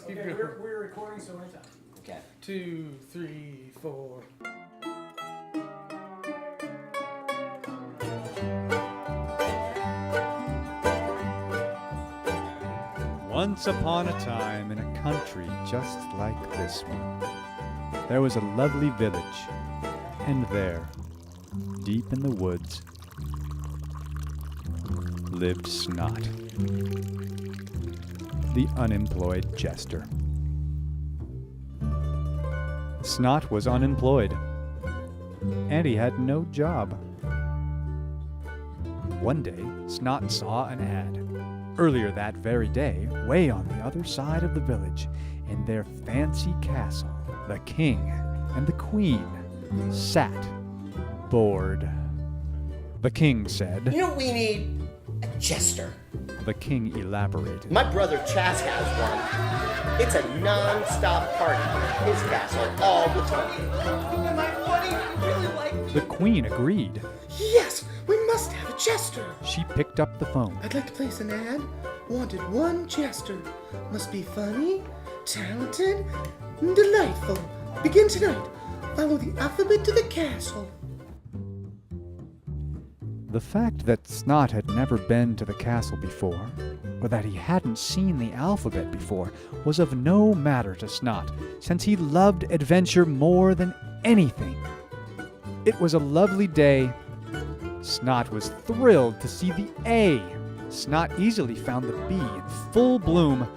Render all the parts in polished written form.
Okay, we're recording, so anytime. Okay. 2, 3, 4. Once upon a time, in a country just like this one, there was a lovely village, and there, deep in the woods, lived Snot, the unemployed jester. Snot was unemployed, and he had no job. One day, Snot saw an ad. Earlier that very day, way on the other side of the village, in their fancy castle, the king and the queen sat bored. The king said, You know what we need? A jester. The king elaborated. My brother Chaz has one. It's a non-stop party at his castle all the time. Am I funny? Really like me? The queen agreed. Yes, we must have a jester. She picked up the phone. I'd like to place an ad. Wanted one jester. Must be funny, talented, and delightful. Begin tonight. Follow the alphabet to the castle. The fact that Snot had never been to the castle before, or that he hadn't seen the alphabet before, was of no matter to Snot, since he loved adventure more than anything. It was a lovely day. Snot was thrilled to see the A. Snot easily found the B in full bloom.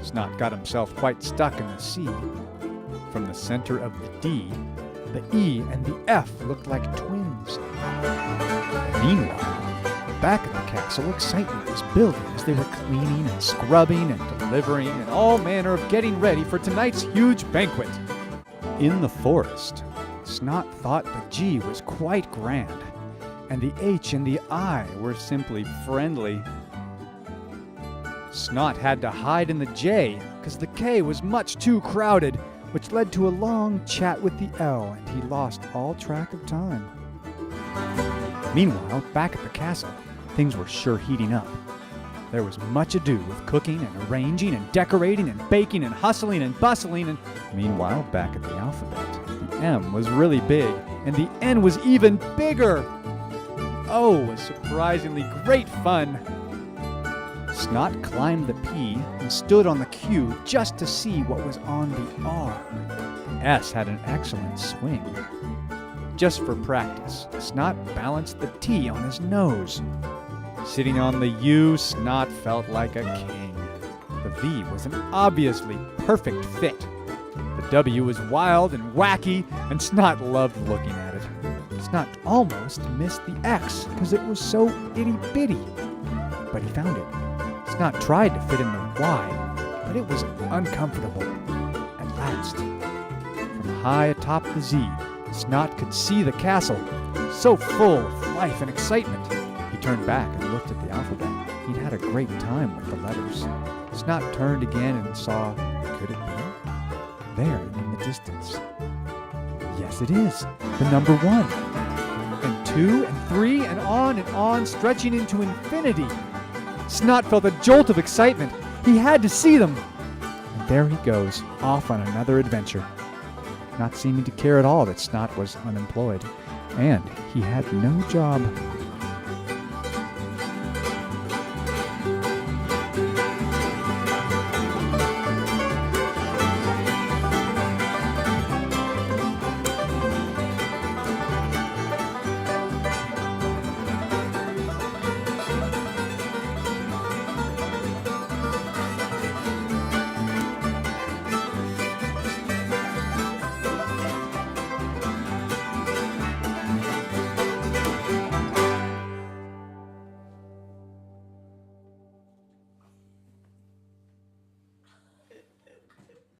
Snot got himself quite stuck in the C. From the center of the D, the E and the F looked like twins. Meanwhile, back at the castle, excitement was building as they were cleaning and scrubbing and delivering and all manner of getting ready for tonight's huge banquet. In the forest, Snot thought the G was quite grand, and the H and the I were simply friendly. Snot had to hide in the J because the K was much too crowded, which led to a long chat with the L, and he lost all track of time. Meanwhile, back at the castle, things were sure heating up. There was much ado with cooking and arranging and decorating and baking and hustling and bustling, and meanwhile, back at the alphabet, the M was really big, and the N was even bigger. Oh, it was surprisingly great fun. Snot climbed the P and stood on the Q just to see what was on the R. S had an excellent swing. Just for practice, Snot balanced the T on his nose. Sitting on the U, Snot felt like a king. The V was an obviously perfect fit. The W was wild and wacky, and Snot loved looking at it. Snot almost missed the X because it was so itty-bitty. But he found it. Snot tried to fit in the Y, but it was uncomfortable. At last, from high atop the Z, Snot could see the castle, so full of life and excitement. He turned back and looked at the alphabet. He'd had a great time with the letters. Snot turned again and saw, could it be? There in the distance. Yes, it is. The number 1. And 2 and 3 and on, stretching into infinity. Snot felt a jolt of excitement. He had to see them. And there he goes, off on another adventure. Not seeming to care at all that Snot was unemployed. And he had no job.